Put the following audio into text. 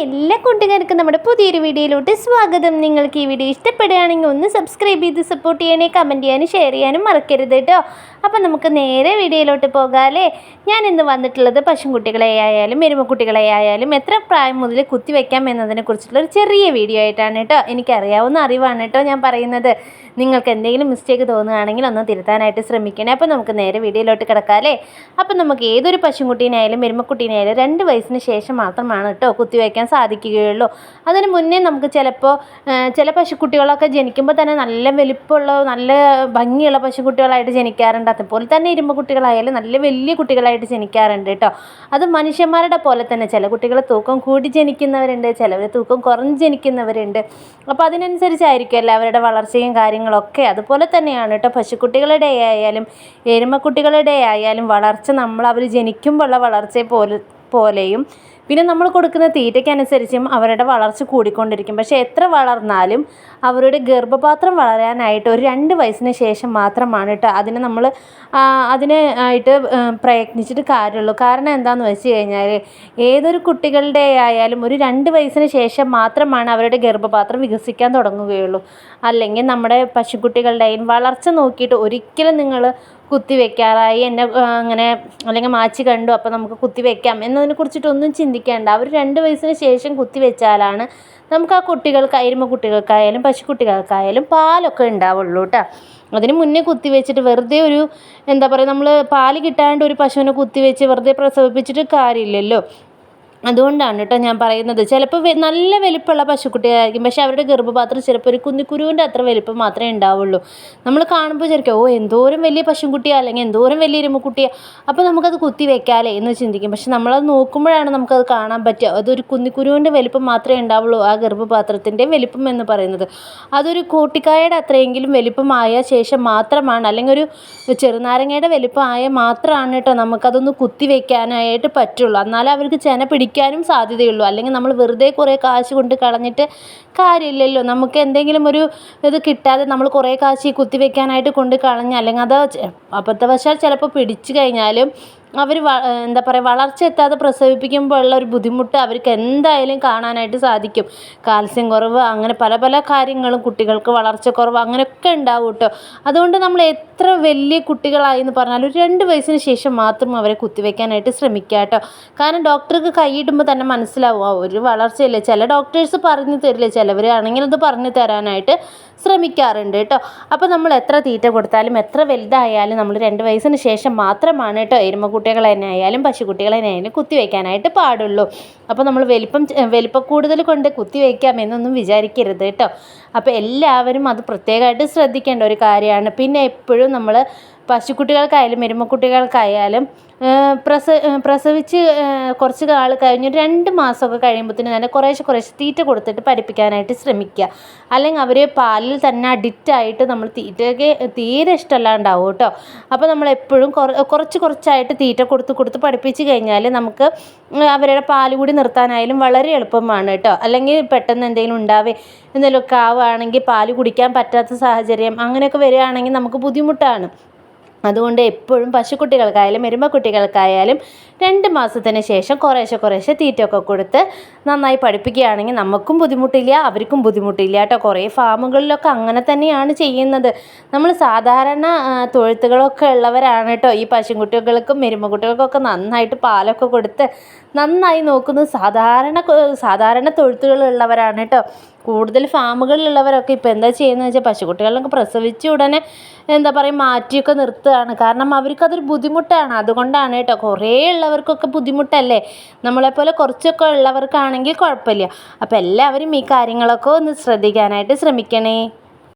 എല്ലാ കൂട്ടുകാർക്കും നമ്മുടെ പുതിയൊരു വീഡിയോയിലോട്ട് സ്വാഗതം. നിങ്ങൾക്ക് ഈ വീഡിയോ ഇഷ്ടപ്പെടുകയാണെങ്കിൽ ഒന്ന് സബ്സ്ക്രൈബ് ചെയ്ത് സപ്പോർട്ട് ചെയ്യാനേ, കമൻറ്റ് ചെയ്യാനും ഷെയർ ചെയ്യാനും മറക്കരുത് കേട്ടോ. അപ്പം നമുക്ക് നേരെ വീഡിയോയിലോട്ട് പോകാമല്ലേ. ഞാൻ ഇന്ന് വന്നിട്ടുള്ളത് പശുക്കുട്ടികളെ ആയാലും എരുമക്കുട്ടികളെ ആയാലും എത്ര പ്രായം മുതൽ കുത്തിവെക്കാം എന്നതിനെ കുറിച്ചുള്ള ഒരു ചെറിയ വീഡിയോ ആയിട്ടാണ് കേട്ടോ. എനിക്കറിയാവുന്ന അറിവാണ് കേട്ടോ ഞാൻ പറയുന്നത്. നിങ്ങൾക്ക് എന്തെങ്കിലും മിസ്റ്റേക്ക് തോന്നുകയാണെങ്കിൽ ഒന്ന് തിരുത്താനായിട്ട് ശ്രമിക്കണേ. അപ്പോൾ നമുക്ക് നേരെ വീഡിയോയിലോട്ട് കിടക്കാമല്ലേ. അപ്പം നമുക്ക് ഏതൊരു പശുക്കുട്ടീനായാലും എരുമക്കുട്ടീനായാലും 2 വയസ്സിന് ശേഷം മാത്രമാണ് കേട്ടോ കുത്തിവെക്കാൻ സാധിക്കുകയുള്ളൂ. അതിന് മുന്നേ നമുക്ക് ചിലപ്പോൾ ചില പശുക്കുട്ടികളൊക്കെ ജനിക്കുമ്പോൾ തന്നെ നല്ല വലിപ്പമുള്ള നല്ല ഭംഗിയുള്ള പശുക്കുട്ടികളായിട്ട് ജനിക്കാറുണ്ട്. അതുപോലെ തന്നെ എരുമക്കുട്ടികളായാലും നല്ല വലിയ കുട്ടികളായിട്ട് ജനിക്കാറുണ്ട് കേട്ടോ. അത് മനുഷ്യന്മാരുടെ പോലെ തന്നെ ചില കുട്ടികൾ തൂക്കം കൂടി ജനിക്കുന്നവരുണ്ട്, ചിലവർ തൂക്കം കുറഞ്ഞ് ജനിക്കുന്നവരുണ്ട്. അപ്പോൾ അതിനനുസരിച്ചായിരിക്കും എല്ലാവരുടെ വളർച്ചയും കാര്യങ്ങളൊക്കെ. അതുപോലെ തന്നെയാണ് കേട്ടോ പശുക്കുട്ടികളുടെ ആയാലും എരുമക്കുട്ടികളുടെ ആയാലും വളർച്ച അവർ ജനിക്കുമ്പോഴുള്ള വളർച്ചയെ പോലെയും പിന്നെ നമ്മൾ കൊടുക്കുന്ന തീറ്റയ്ക്കനുസരിച്ചും അവരുടെ വളർച്ച കൂടിക്കൊണ്ടിരിക്കും. പക്ഷേ എത്ര വളർന്നാലും അവരുടെ ഗർഭപാത്രം വളരാനായിട്ട് ഒരു 2 വയസ്സിന് ശേഷം മാത്രമാണ് കേട്ടോ അതിനായിട്ട് പ്രയത്നിച്ചിട്ട് കാര്യമുള്ളൂ. കാരണം എന്താണെന്ന് വെച്ച് കഴിഞ്ഞാൽ ഏതൊരു കുട്ടികളുടെ ആയാലും ഒരു 2 വയസ്സിന് ശേഷം മാത്രമാണ് അവരുടെ ഗർഭപാത്രം വികസിക്കാൻ തുടങ്ങുകയുള്ളൂ. അല്ലെങ്കിൽ നമ്മുടെ പശുക്കുട്ടികളുടെയും വളർച്ച നോക്കിയിട്ട് ഒരിക്കലും നിങ്ങൾ കുത്തിവെക്കാറായി എന്നെ അങ്ങനെ അല്ലെങ്കിൽ മാച്ച് കണ്ടു അപ്പോൾ നമുക്ക് കുത്തിവെക്കാം എന്നതിനെ കുറിച്ചിട്ടൊന്നും ചിന്തിക്കേണ്ട. അവർ 2 വയസ്സിന് ശേഷം കുത്തിവെച്ചാലാണ് നമുക്ക് ആ കുട്ടികൾക്ക് എരുമക്കുട്ടികൾക്കായാലും പശുക്കുട്ടികൾക്കായാലും പാലൊക്കെ ഉണ്ടാവുള്ളൂ കേട്ടോ. അതിന് മുന്നേ കുത്തിവെച്ചിട്ട് വെറുതെ നമ്മൾ പാല് കിട്ടാണ്ട് ഒരു പശുവിനെ കുത്തിവെച്ച് വെറുതെ പ്രസവിപ്പിച്ചിട്ട് കാര്യമില്ലല്ലോ. അതുകൊണ്ടാണ് കേട്ടോ ഞാൻ പറയുന്നത്. ചിലപ്പോൾ നല്ല വലിപ്പമുള്ള പശുക്കുട്ടിയായിരിക്കും, പക്ഷേ അവരുടെ ഗർഭപാത്രം ചിലപ്പോൾ ഒരു കുന്നിക്കുരുവിൻ്റെ അത്ര വലിപ്പം മാത്രമേ ഉണ്ടാവുള്ളൂ. നമ്മൾ കാണുമ്പോൾ വിചാരിക്കും എന്തോരം വലിയ പശുക്കുട്ടിയാണ് അല്ലെങ്കിൽ എന്തോരം വലിയ എരുമക്കുട്ടിയാണ്, അപ്പോൾ നമുക്കത് കുത്തി വെക്കാലേ എന്ന് ചിന്തിക്കും. പക്ഷെ നമ്മളത് നോക്കുമ്പോഴാണ് നമുക്കത് കാണാൻ പറ്റുക. അതൊരു കുന്നിക്കുരുവിൻ്റെ വലിപ്പം മാത്രമേ ഉണ്ടാവുള്ളൂ ആ ഗർഭപാത്രത്തിൻ്റെ വലിപ്പം എന്ന് പറയുന്നത്. അതൊരു കോട്ടിക്കായയുടെ അത്രയെങ്കിലും വലിപ്പമായ ശേഷം മാത്രമാണ്, അല്ലെങ്കിൽ ഒരു ചെറുനാരങ്ങയുടെ വലിപ്പമായ മാത്രമാണ് കേട്ടോ നമുക്കതൊന്ന് കുത്തി വെക്കാനായിട്ട് പറ്റുള്ളൂ. എന്നാലും അവർക്ക് ചെന പിടിക്കാനും സാധ്യതയുള്ളൂ. അല്ലെങ്കിൽ നമ്മൾ വെറുതെ കുറേ കാശ് കൊണ്ട് കളഞ്ഞിട്ട് കാര്യമില്ലല്ലോ. നമുക്ക് എന്തെങ്കിലും ഇത് കിട്ടാതെ നമ്മൾ കുറേ കാശ് കുത്തിവെക്കാനായിട്ട് കൊണ്ട് കളഞ്ഞ് അല്ലെങ്കിൽ അത് അബദ്ധവശാൽ ചിലപ്പോൾ പിടിച്ചു കഴിഞ്ഞാലും അവർ വളർച്ച എത്താതെ പ്രസവിപ്പിക്കുമ്പോൾ ഉള്ള ഒരു ബുദ്ധിമുട്ട് അവർക്ക് എന്തായാലും കാണാനായിട്ട് സാധിക്കും. കാൽസ്യം കുറവ്, അങ്ങനെ പല പല കാര്യങ്ങളും, കുട്ടികൾക്ക് വളർച്ചക്കുറവ് അങ്ങനെയൊക്കെ ഉണ്ടാവും കേട്ടോ. അതുകൊണ്ട് നമ്മൾ എത്ര വലിയ കുട്ടികളായി എന്ന് പറഞ്ഞാൽ ഒരു 2 വയസ്സിന് ശേഷം മാത്രം അവരെ കുത്തിവെക്കാനായിട്ട് ശ്രമിക്കുക കേട്ടോ. കാരണം ഡോക്ടർക്ക് കൈയിടുമ്പോൾ തന്നെ മനസ്സിലാവും ഒരു വളർച്ചയില്ല. ചില ഡോക്ടേഴ്സ് പറഞ്ഞു തരില്ല, ചിലവർ ആണെങ്കിൽ അത് പറഞ്ഞു തരാനായിട്ട് ശ്രമിക്കാറുണ്ട് കേട്ടോ. അപ്പോൾ നമ്മൾ എത്ര തീറ്റ കൊടുത്താലും എത്ര വലുതായാലും നമ്മൾ 2 വയസ്സിന് ശേഷം മാത്രമാണ് കേട്ടോ എരുമക്കുട്ടികളെ തന്നെ ആയാലും പശുക്കുട്ടികളെ തന്നെ ആയാലും കുത്തിവെക്കാനായിട്ട് പാടുള്ളൂ. അപ്പോൾ നമ്മൾ വലിപ്പം കൂടുതൽ കൊണ്ട് കുത്തിവെക്കാം എന്നൊന്നും വിചാരിക്കരുത് കേട്ടോ. അപ്പോൾ എല്ലാവരും അത് പ്രത്യേകമായിട്ട് ശ്രദ്ധിക്കേണ്ട ഒരു കാര്യമാണ്. പിന്നെ എപ്പോഴും നമ്മൾ പശുക്കുട്ടികൾക്കായാലും എരുമക്കുട്ടികൾക്കായാലും പ്രസവിച്ച് കുറച്ച് നാൾ കഴിഞ്ഞ് 2 മാസമൊക്കെ കഴിയുമ്പോഴത്തേന് തന്നെ കുറേശ്ശെ തീറ്റ കൊടുത്തിട്ട് പഠിപ്പിക്കാനായിട്ട് ശ്രമിക്കുക. അല്ലെങ്കിൽ അവർ പാലിൽ തന്നെ അഡിക്റ്റായിട്ട് നമ്മൾ തീറ്റയ്ക്ക് തീരെ ഇഷ്ടമല്ലാണ്ടാവും കേട്ടോ. അപ്പോൾ നമ്മളെപ്പോഴും കുറച്ചായിട്ട് തീറ്റ കൊടുത്ത് പഠിപ്പിച്ച് കഴിഞ്ഞാൽ നമുക്ക് അവരുടെ പാല് കൂടി നിർത്താനായാലും വളരെ എളുപ്പമാണ് കേട്ടോ. അല്ലെങ്കിൽ പെട്ടെന്ന് എന്തെങ്കിലും എന്തെങ്കിലുമൊക്കെ ആവുകയാണെങ്കിൽ പാല് കുടിക്കാൻ പറ്റാത്ത സാഹചര്യം അങ്ങനെയൊക്കെ വരികയാണെങ്കിൽ നമുക്ക് ബുദ്ധിമുട്ടാണ്. അതുകൊണ്ട് എപ്പോഴും പശുക്കുട്ടികൾക്കായാലും എരുമക്കുട്ടികൾക്കായാലും 2 മാസത്തിന് ശേഷം കുറേശ്ശെ തീറ്റയൊക്കെ കൊടുത്ത് നന്നായി പഠിപ്പിക്കുകയാണെങ്കിൽ നമുക്കും ബുദ്ധിമുട്ടില്ല, അവർക്കും ബുദ്ധിമുട്ടില്ല കേട്ടോ. കുറേ ഫാമുകളിലൊക്കെ അങ്ങനെ തന്നെയാണ് ചെയ്യുന്നത്. നമ്മൾ സാധാരണ തൊഴുത്തുകളൊക്കെ ഉള്ളവരാണ് കേട്ടോ ഈ പശുക്കുട്ടികൾക്കും എരുമക്കുട്ടികൾക്കൊക്കെ നന്നായിട്ട് പാലൊക്കെ കൊടുത്ത് നന്നായി നോക്കുന്നത് സാധാരണ തൊഴുത്തുകളുള്ളവരാണ് കേട്ടോ. കൂടുതൽ ഫാമുകളിലുള്ളവരൊക്കെ ഇപ്പോൾ എന്താ ചെയ്യുന്നത് വെച്ചാൽ പശുക്കുട്ടികളൊക്കെ പ്രസവിച്ച ഉടനെ മാറ്റിയൊക്കെ നിർത്തുകയാണ്. കാരണം അവർക്കതൊരു ബുദ്ധിമുട്ടാണ്. അതുകൊണ്ടാണ് കേട്ടോ. കുറേ ഉള്ളവർക്കൊക്കെ ബുദ്ധിമുട്ടല്ലേ, നമ്മളെപ്പോലെ കുറച്ചൊക്കെ ഉള്ളവർക്കാണെങ്കിൽ കുഴപ്പമില്ല. അപ്പോൾ എല്ലാവരും ഈ കാര്യങ്ങളൊക്കെ ഒന്ന് ശ്രദ്ധിക്കാനായിട്ട് ശ്രമിക്കണേ.